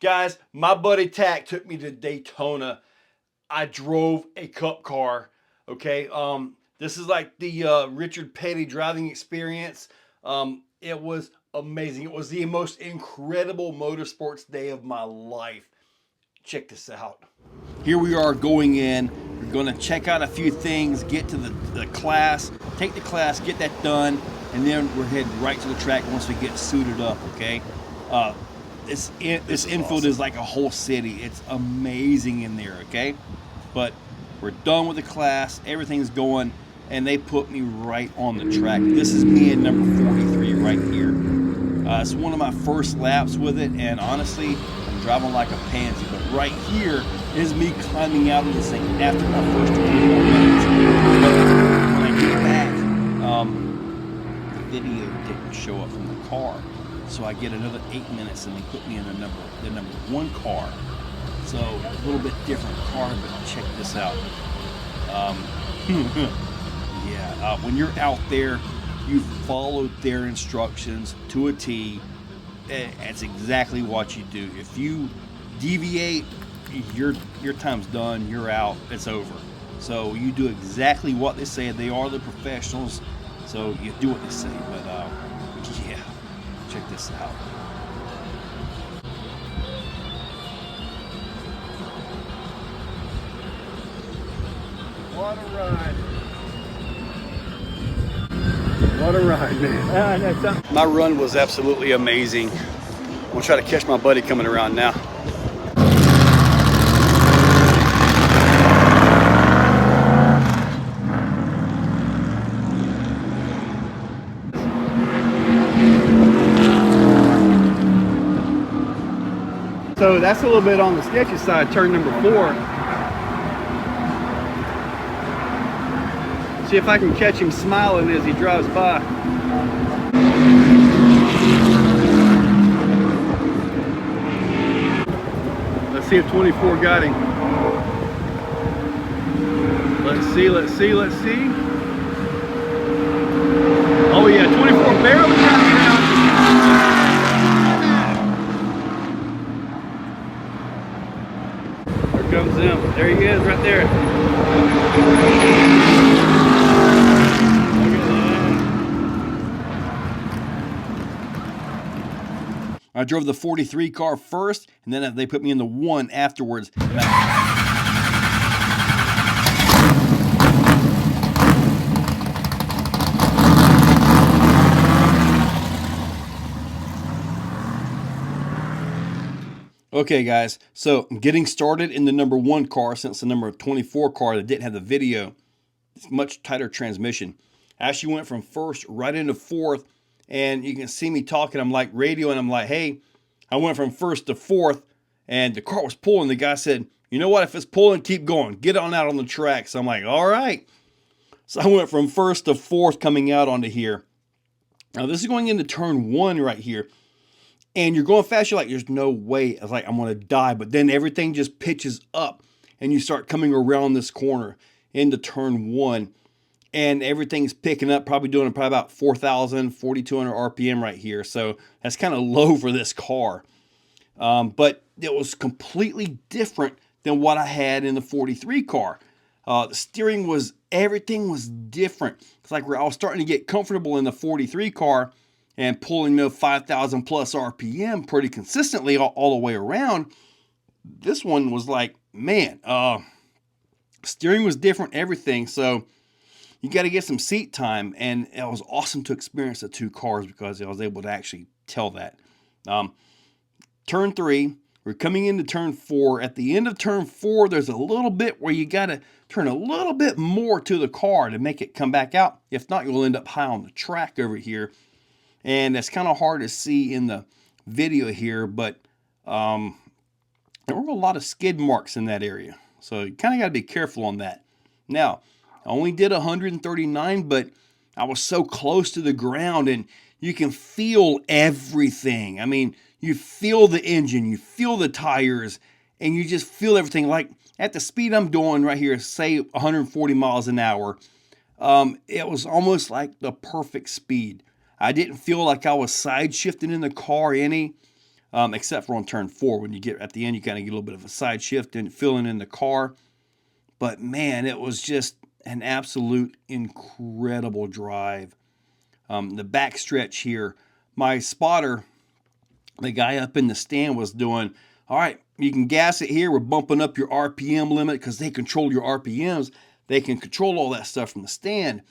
Guys, my buddy Tack took me to Daytona. I drove a cup car. Okay. This is like the Richard Petty driving experience. It was amazing. It was the most incredible motorsports day of my life. Check this out. Here we are going in. We're going to check out a few things, get to the class, take the class, get that done, and then we're heading right to the track once we get suited up, okay? This infield awesome. Is like a whole city. It's amazing in there, okay? But we're done with the class. Everything's going, and they put me right on the track. This is me in number 43 right here. It's one of my first laps with it, and honestly, I'm driving like a pansy. But right here is me climbing out of this thing after my first 24 minutes. But when I get back, the video didn't show up from the car. So I get another 8 minutes, and they put me in the number 1 car. So a little bit different car, but check this out. When you're out there, you followed their instructions to a T. That's exactly what you do. If you deviate, your time's done. You're out. It's over. So you do exactly what they say. They are the professionals, so you do what they say. But yeah. Check this out. What a ride. What a ride, man. My run was absolutely amazing. I'm gonna try to catch my buddy coming around now. So that's a little bit on the sketchy side, turn number 4. See if I can catch him smiling as he drives by. Let's see if 24 got him. Let's see. Oh yeah, 24 barely got him out. Comes him. There he is right there. Look at that. I drove the 43 car first, and then they put me in the 1 afterwards. Okay guys, so I'm getting started in the number 1 car since the number 24 car that didn't have the video. It's much tighter transmission. I actually went from 1st right into 4th, and you can see me talking. I'm like radio, and I'm like, hey, I went from 1st to 4th, and the car was pulling. The guy said, you know what, if it's pulling, keep going. Get on out on the track. So I'm like, all right. So I went from 1st to 4th coming out onto here. Now this is going into turn 1 right here. And you're going fast, you're like, there's no way. I was like, I'm going to die. But then everything just pitches up, and you start coming around this corner into turn 1. And everything's picking up, probably about 4,000, 4,200 RPM right here. So that's kind of low for this car. But it was completely different than what I had in the 43 car. The steering everything was different. It's like I was starting to get comfortable in the 43 car, and pulling 5,000 plus RPM pretty consistently all the way around. This one was like, man, steering was different, everything. So you got to get some seat time, and it was awesome to experience the 2 cars because I was able to actually tell that. Turn 3, we're coming into turn 4. At the end of turn 4, there's a little bit where you got to turn a little bit more to the car to make it come back out. If not, you'll end up high on the track over here. And it's kind of hard to see in the video here, but there were a lot of skid marks in that area. So you kind of got to be careful on that. Now, I only did 139, but I was so close to the ground, and you can feel everything. I mean, you feel the engine, you feel the tires, and you just feel everything. Like at the speed I'm doing right here, say 140 miles an hour, it was almost like the perfect speed. I didn't feel like I was side shifting in the car any. except for on turn 4. When you get at the end, you kind of get a little bit of a side shift and filling in the car. But man, it was just an absolute incredible drive. The back stretch here, my spotter, the guy up in the stand, was doing, all right, you can gas it here. We're bumping up your RPM limit because they control your RPMs. They can control all that stuff from the stand.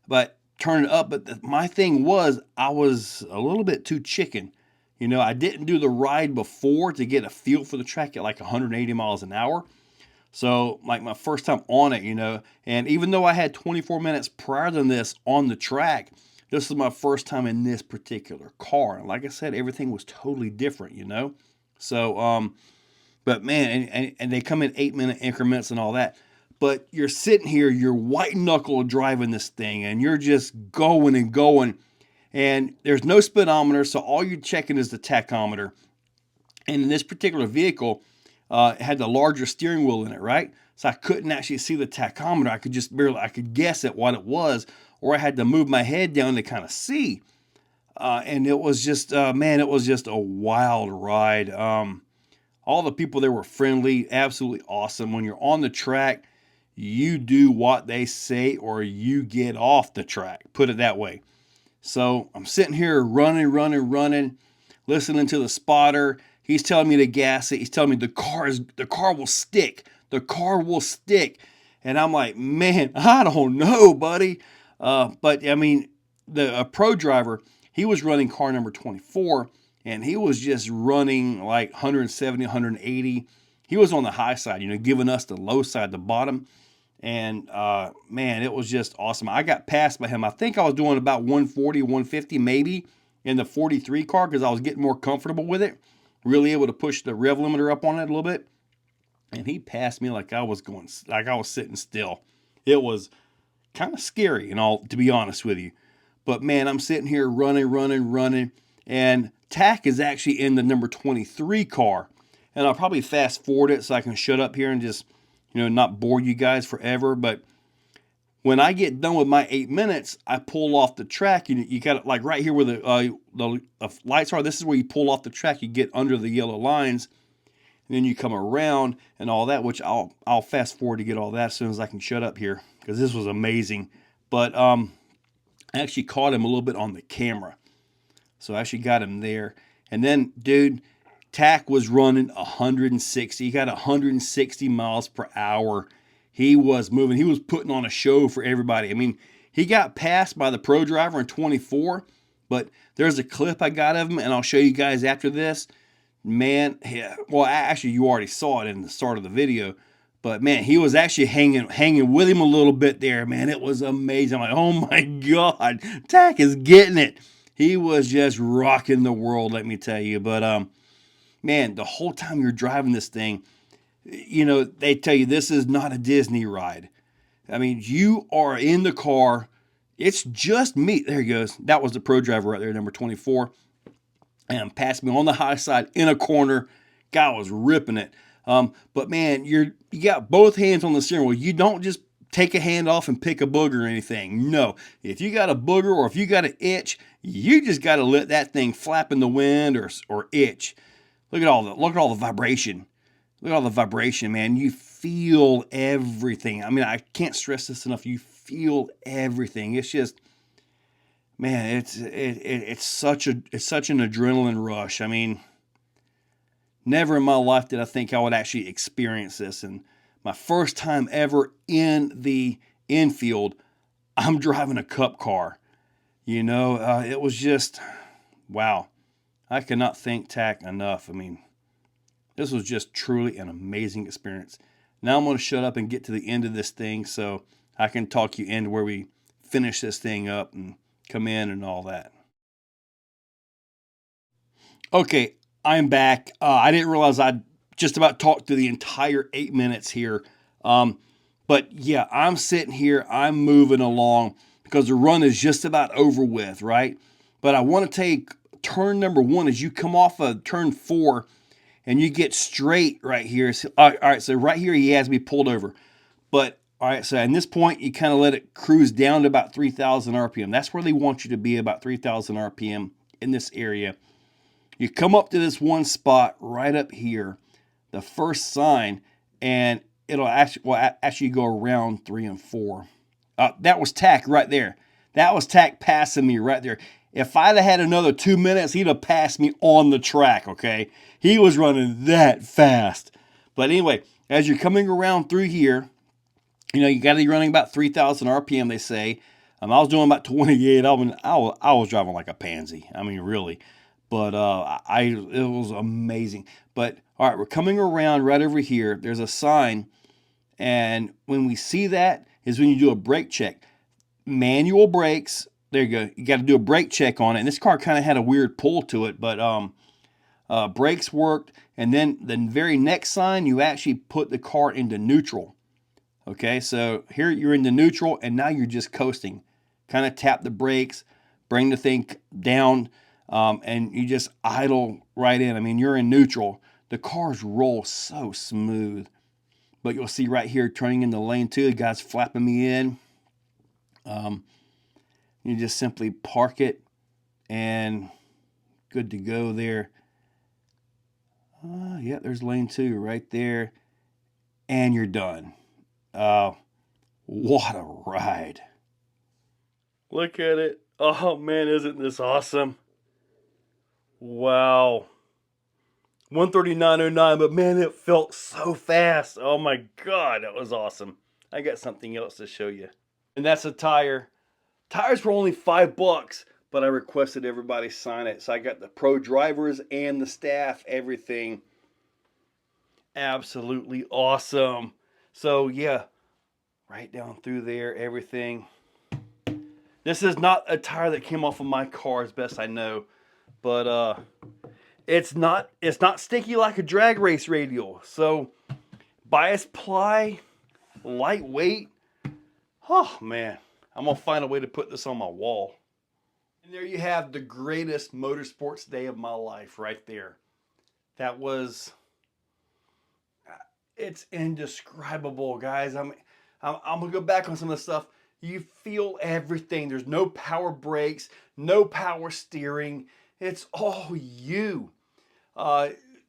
But turn it up. But my thing was, I was a little bit too chicken. You know, I didn't do the ride before to get a feel for the track at like 180 miles an hour. So like my first time on it, you know, and even though I had 24 minutes prior to this on the track, this was my first time in this particular car. And like I said, everything was totally different, you know. So, but man, and they come in 8-minute increments and all that. But you're sitting here, you're white knuckle driving this thing, and you're just going and going. And there's no speedometer, so all you're checking is the tachometer. And in this particular vehicle, it had the larger steering wheel in it, right? So I couldn't actually see the tachometer. I could just barely, I could guess at what it was, or I had to move my head down to kind of see. And it was just, man, it was just a wild ride. All the people there were friendly, absolutely awesome. When you're on the track, you do what they say or you get off the track, put it that way. So I'm sitting here running, listening to the spotter. He's telling me to gas it. He's telling me the car will stick. The car will stick. And I'm like, man, I don't know, buddy. But I mean, the pro driver, he was running car number 24, and he was just running like 170, 180. He was on the high side, you know, giving us the low side, the bottom. And man, it was just awesome. I got passed by him. I think I was doing about 140, 150 maybe in the 43 car because I was getting more comfortable with it. Really able to push the rev limiter up on it a little bit. And he passed me like I was sitting still. It was kind of scary and all, to be honest with you. But man, I'm sitting here running. And Tack is actually in the number 23 car. And I'll probably fast forward it so I can shut up here and just, you know, not bore you guys forever. But when I get done with my 8 minutes, I pull off the track. You got it like right here where the lights are. This is where you pull off the track. You get under the yellow lines, and then you come around and all that. Which I'll fast forward to get all that as soon as I can shut up here because this was amazing. But I actually caught him a little bit on the camera, so I actually got him there. And then, dude, Tack was running 160. He got 160 miles per hour. He was moving. He was putting on a show for everybody. I mean, he got passed by the pro driver in 24, but there's a clip I got of him, and I'll show you guys after this. Man, well, actually, you already saw it in the start of the video, but man, he was actually hanging with him a little bit there. Man, it was amazing. I'm like, oh my God, Tack is getting it. He was just rocking the world, let me tell you. But man, the whole time you're driving this thing, you know, they tell you this is not a Disney ride. I mean, you are in the car. It's just me. There he goes. That was the pro driver right there, number 24. And passed me on the high side in a corner. Guy was ripping it. But man, you got both hands on the steering wheel. You don't just take a hand off and pick a booger or anything. No, if you got a booger or if you got an itch, you just got to let that thing flap in the wind or itch. Look at all the vibration. Look at all the vibration, man. You feel everything. I mean, I can't stress this enough. You feel everything. It's just, man, it's such an adrenaline rush. I mean, never in my life did I think I would actually experience this. And my first time ever in the infield, I'm driving a cup car. You know, it was just, wow. I cannot thank Tack enough. I mean, this was just truly an amazing experience. Now I'm going to shut up and get to the end of this thing so I can talk you into where we finish this thing up and come in and all that. Okay, I'm back. I didn't realize I'd just about talked through the entire 8 minutes here. But yeah, I'm sitting here, I'm moving along because the run is just about over with, right? But I want to take turn number 1 as you come off of turn 4 and you get straight right here. So, all right, so right here he has me pulled over. But all right, so at this point you kind of let it cruise down to about 3,000 RPM. That's where they want you to be, about 3,000 RPM in this area. You come up to this one spot right up here, the first sign, and it'll actually go around 3 and 4. That was Tack right there. That was Tack passing me right there. If I'd have had another 2 minutes, he'd have passed me on the track, okay? He was running that fast. But anyway, as you're coming around through here, you know, you got to be running about 3,000 RPM, they say. I was doing about 28. I was driving like a pansy. I mean, really. But it was amazing. But all right, we're coming around right over here. There's a sign, and when we see that is when you do a brake check. Manual brakes. There you go. You got to do a brake check on it. And this car kind of had a weird pull to it, but brakes worked. And then the very next sign, you actually put the car into neutral. Okay, so here you're into neutral, and now you're just coasting. Kind of tap the brakes, bring the thing down, and you just idle right in. I mean, you're in neutral. The cars roll so smooth. But you'll see right here, turning into lane 2, the guy's flapping me in. You just simply park it, and good to go there. Yeah, there's lane 2 right there, and you're done. What a ride. Look at it. Oh man, isn't this awesome? Wow. 139.09, but man, it felt so fast. Oh my God, that was awesome. I got something else to show you. And that's a tire. Tires were only $5, but I requested everybody sign it. So I got the pro drivers and the staff, everything. Absolutely awesome. So yeah, right down through there, everything. This is not a tire that came off of my car, as best I know, but it's not sticky like a drag race radial. So bias ply, lightweight. Oh man, I'm gonna find a way to put this on my wall. And there you have the greatest motorsports day of my life right there. That was, it's indescribable, guys. I'm gonna go back on some of the stuff. You feel everything. There's no power brakes, no power steering. It's all you.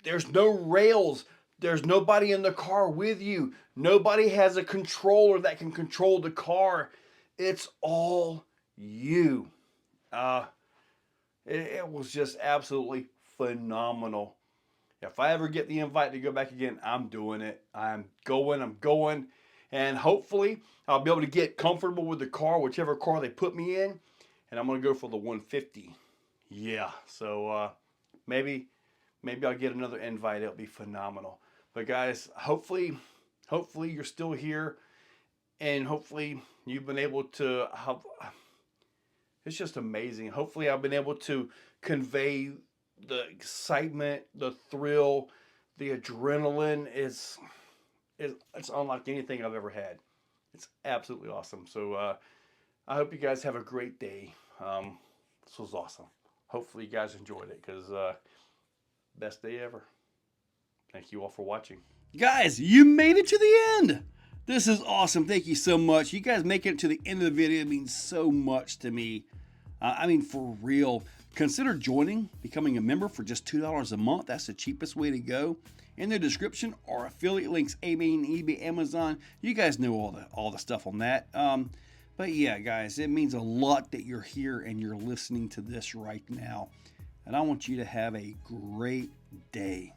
There's no rails. There's nobody in the car with you. Nobody has a controller that can control the car. It's all you. It was just absolutely phenomenal. If I ever get the invite to go back again, I'm doing it. I'm going. And hopefully I'll be able to get comfortable with the car, whichever car they put me in. And I'm going to go for the 150. Yeah, so maybe I'll get another invite. It'll be phenomenal. But guys, hopefully you're still here. And hopefully you've been able to have... It's just amazing. Hopefully I've been able to convey the excitement, the thrill, the adrenaline. It's unlike anything I've ever had. It's absolutely awesome. So I hope you guys have a great day. This was awesome. Hopefully you guys enjoyed it, because best day ever. Thank you all for watching. Guys, you made it to the end. This is awesome. Thank you so much. You guys making it to the end of the video means so much to me. I mean, for real. Consider joining, becoming a member for just $2 a month. That's the cheapest way to go. In the description are affiliate links, eBay, Amazon. You guys know all the stuff on that. But yeah, guys, it means a lot that you're here and you're listening to this right now. And I want you to have a great day.